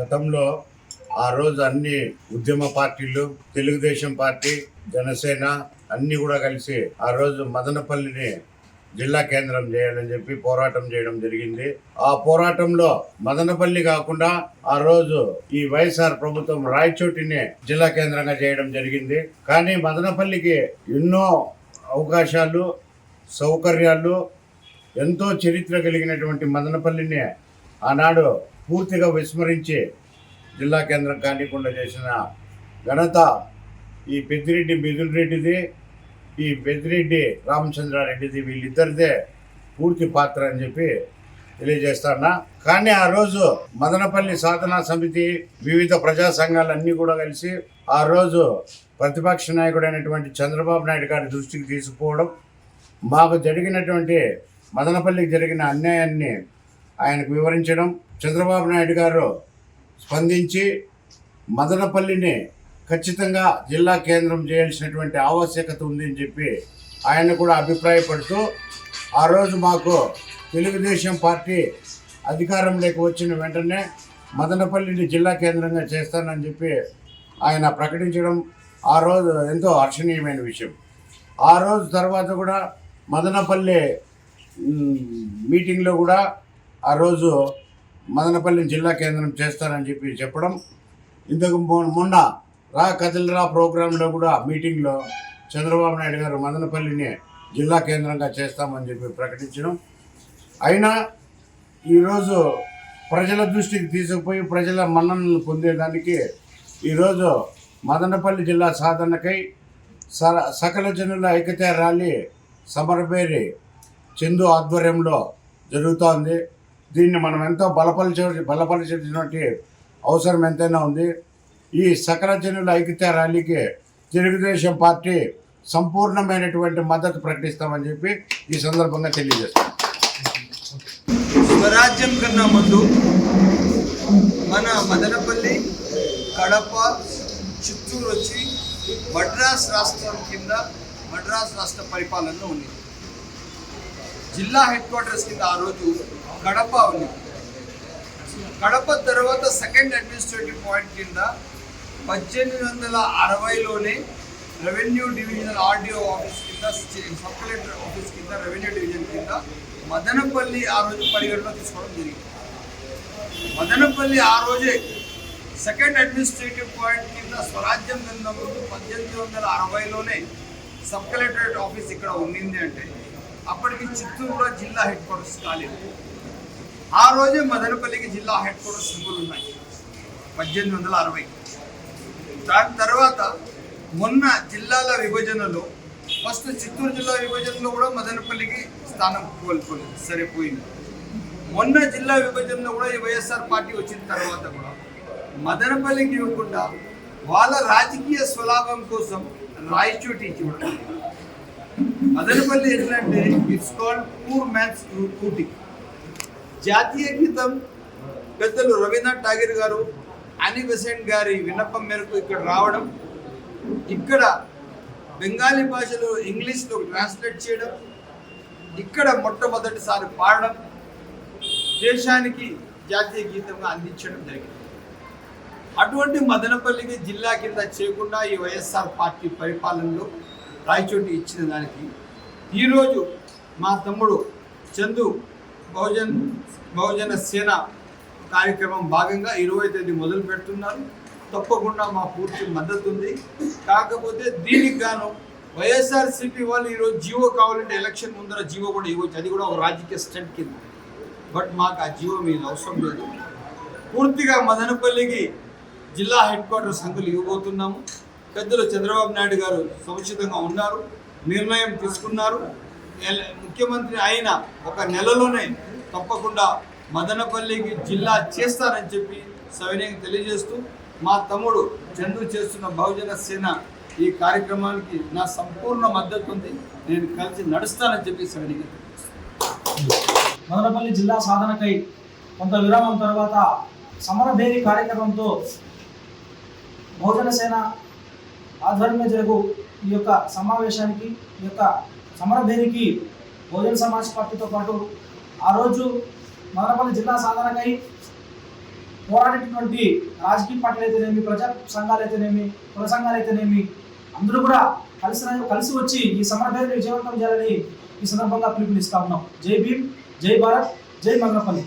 గతంలో ఆ రోజు అన్ని ఉద్యమ పార్టీలు, తెలుగుదేశం పార్టీ, జనసేన అన్ని కూడా కలిసి ఆ రోజు మదనపల్లిని జిల్లా కేంద్రం చేయాలని చెప్పి పోరాటం చేయడం జరిగింది. ఆ పోరాటంలో మదనపల్లి కాకుండా ఆ రోజు ఈ వైఎస్ఆర్ ప్రభుత్వం రాయచోటిని జిల్లా కేంద్రంగా చేయడం జరిగింది. కానీ మదనపల్లికి ఎన్నో అవకాశాలు, సౌకర్యాలు, ఎంతో చరిత్ర కలిగినటువంటి మదనపల్లిని ఆనాడు పూర్తిగా విస్మరించి జిల్లా కేంద్రం కానికుండా చేసిన ఘనత ఈ పెద్దిరెడ్డి మిథున్ రెడ్డిది, ఈ పెద్దిరెడ్డి రామచంద్రారెడ్డిది, వీళ్ళిద్దరిదే పూర్తి పాత్ర అని చెప్పి తెలియజేస్తానా. కానీ ఆ రోజు మదనపల్లి సాధనా సమితి, వివిధ ప్రజా సంఘాలన్నీ కూడా కలిసి ఆ రోజు ప్రతిపక్ష నాయకుడైనటువంటి చంద్రబాబు నాయుడు గారి దృష్టికి తీసుకుపోవడం, మాకు జరిగినటువంటి మదనపల్లికి జరిగిన అన్యాయాన్ని ఆయనకు వివరించడం, చంద్రబాబు నాయుడు గారు స్పందించి మదనపల్లిని ఖచ్చితంగా జిల్లా కేంద్రం చేయాల్సినటువంటి ఆవశ్యకత ఉందని చెప్పి ఆయన కూడా అభిప్రాయపడుతూ ఆ రోజు మాకు తెలుగుదేశం పార్టీ అధికారంలోకి వచ్చిన వెంటనే మదనపల్లిని జిల్లా కేంద్రంగా చేస్తానని చెప్పి ఆయన ప్రకటించడం ఆ రోజు ఎంతో హర్షణీయమైన విషయం. ఆ రోజు తర్వాత కూడా మదనపల్లి మీటింగ్లో కూడా ఆ రోజు మదనపల్లిని జిల్లా కేంద్రం చేస్తానని చెప్పి చెప్పడం, ఇంతకు మొన్న రా కథలరా ప్రోగ్రాంలో కూడా మీటింగ్లో చంద్రబాబు నాయుడు గారు మదనపల్లిని జిల్లా కేంద్రంగా చేస్తామని చెప్పి ప్రకటించడం, అయినా ఈరోజు ప్రజల దృష్టికి తీసుకుపోయి ప్రజల మన్ననలు పొందేదానికి ఈరోజు మదనపల్లి జిల్లా సాధనకై సకల జనుల ఐక్యత ర్యాలీ సమరభేరి చందు ఆధ్వర్యంలో జరుగుతోంది. దీన్ని మనం ఎంతో బలపరిచేటువంటి అవసరం ఎంతైనా ఉంది. ఈ సకల జనుల ఐక్యత ర్యాలీకి తెలుగుదేశం పార్టీ సంపూర్ణమైనటువంటి మద్దతు ప్రకటిస్తామని చెప్పి ఈ సందర్భంగా తెలియజేస్తాం. స్వరాజ్యం కన్నా ముందు మన మదనపల్లి, కడప, చిత్తూరు వచ్చి మద్రాస్ రాష్ట్రం కింద మద్రాస్ రాష్ట్ర పరిపాలనలో ఉంది. జిల్లా హెడ్ క్వార్టర్స్ కింద ఆ రోజు కడప ఉంది. కడప తర్వాత సెకండ్ అడ్మినిస్ట్రేటివ్ పాయింట్ కింద 1860లోనే రెవెన్యూ డివిజనల్ ఆర్డీఓ ఆఫీస్ కింద, సబ్ కలెక్టర్ ఆఫీస్ కింద, రెవెన్యూ డివిజన్ కింద మదనపల్లి ఆ రోజు పరిగణలో తీసుకోవడం జరిగింది. మదనపల్లి ఆ రోజే సెకండ్ అడ్మినిస్ట్రేటివ్ పాయింట్ కింద స్వరాజ్యం కింద ముందు 1860లోనే సబ్ కలెక్టరేట్ ఆఫీస్ ఇక్కడ ఉండింది. అంటే అప్పటికి చిత్తూరులో జిల్లా హెడ్ క్వార్టర్స్ కాలేదు. ఆ రోజే మదనపల్లికి జిల్లా హెడ్ క్వార్టర్స్ సింబల్ ఉన్నాయి 1860. దాని తర్వాత మొన్న జిల్లాల విభజనలో ఫస్ట్ చిత్తూరు జిల్లా విభజనలో కూడా మదనపల్లికి స్థానం కోల్పోలేదు, సరిపోయింది. మొన్న జిల్లా విభజనలో కూడా ఈ వైఎస్ఆర్ పార్టీ వచ్చిన తర్వాత కూడా మదనపల్లికి ఇవ్వకుండా వాళ్ళ రాజకీయ స్వలాభం కోసం రాయచోటి ఇవ్వడం. మదనపల్లి ఎట్లంటే it's called poor man's Ooty. జాతీయ గీతం పెద్దలు రవీంద్రనాథ్ ఠాగూర్ గారు, యానీ బెసెంట్ గారి విన్నపం మేరకు ఇక్కడ రావడం, ఇక్కడ బెంగాలీ భాషలో ఇంగ్లీష్లో ట్రాన్స్లేట్ చేయడం, ఇక్కడ మొట్టమొదటిసారి పాడడం, దేశానికి జాతీయ గీతంగా అందించడం జరిగింది. అటువంటి మదనపల్లికి జిల్లా కింద చేయకుండా ఈ వైఎస్ఆర్ పార్టీ పరిపాలనలో రాయచోటి ఇచ్చిన దానికి ఈరోజు మా తమ్ముడు చందు బహుజన సేన కార్యక్రమం భాగంగా 20వ తేదీ మొదలు పెడుతున్నారు. తప్పకుండా మా పూర్తి మద్దతు ఉంది. కాకపోతే దీనికి గాను వైఎస్ఆర్సీపీ వాళ్ళు ఈరోజు జీవో కావాలంటే ఎలక్షన్ ముందర జీవో కూడా ఇవ్వచ్చు, అది కూడా ఒక రాజకీయ స్టంట్ కింద. బట్ మాకు ఆ జీవో మీద అవసరం లేదు. పూర్తిగా మదనపల్లికి జిల్లా హెడ్ క్వార్టర్స్ హంగులు ఇవ్వబోతున్నాము. పెద్దలు చంద్రబాబు నాయుడు గారు సముచితంగా ఉన్నారు, నిర్ణయం తీసుకున్నారు. ముఖ్యమంత్రి అయిన ఒక నెలలోనే తప్పకుండా మదనపల్లికి జిల్లా చేస్తారని చెప్పి సవినయంగా తెలియజేస్తూ, మా తమ్ముడు చంద్రు చేస్తున్న బహుజన సేన ఈ కార్యక్రమానికి నా సంపూర్ణ మద్దతు ఉంది, నేను కలిసి నడుస్తానని చెప్పి సవినయంగా మదనపల్లి జిల్లా సాధనకై కొంత విరామం తర్వాత సమరభేరి కార్యక్రమంతో బహుజన సేన ఆధ్వర్యంలో జరుగు ఈ యొక్క సమావేశానికి, ఈ యొక్క సమరభేరికి బహుజన సమాజ్ పార్టీతో పాటు ఆ రోజు మదనపల్లి జిల్లా సాధనకై పోరాడేటటువంటి రాజకీయ పార్టీలు అయితేనేమి, ప్రజా సంఘాలు అయితేనేమి, కుల సంఘాలు అయితేనేమి అందరూ కూడా కలిసి వచ్చి ఈ సమరభేరిని విజయవంతం చేయాలని ఈ సందర్భంగా పిలుపునిస్తా ఉన్నాం. జై భీమ్, జై భారత్, జై మదనపల్లి.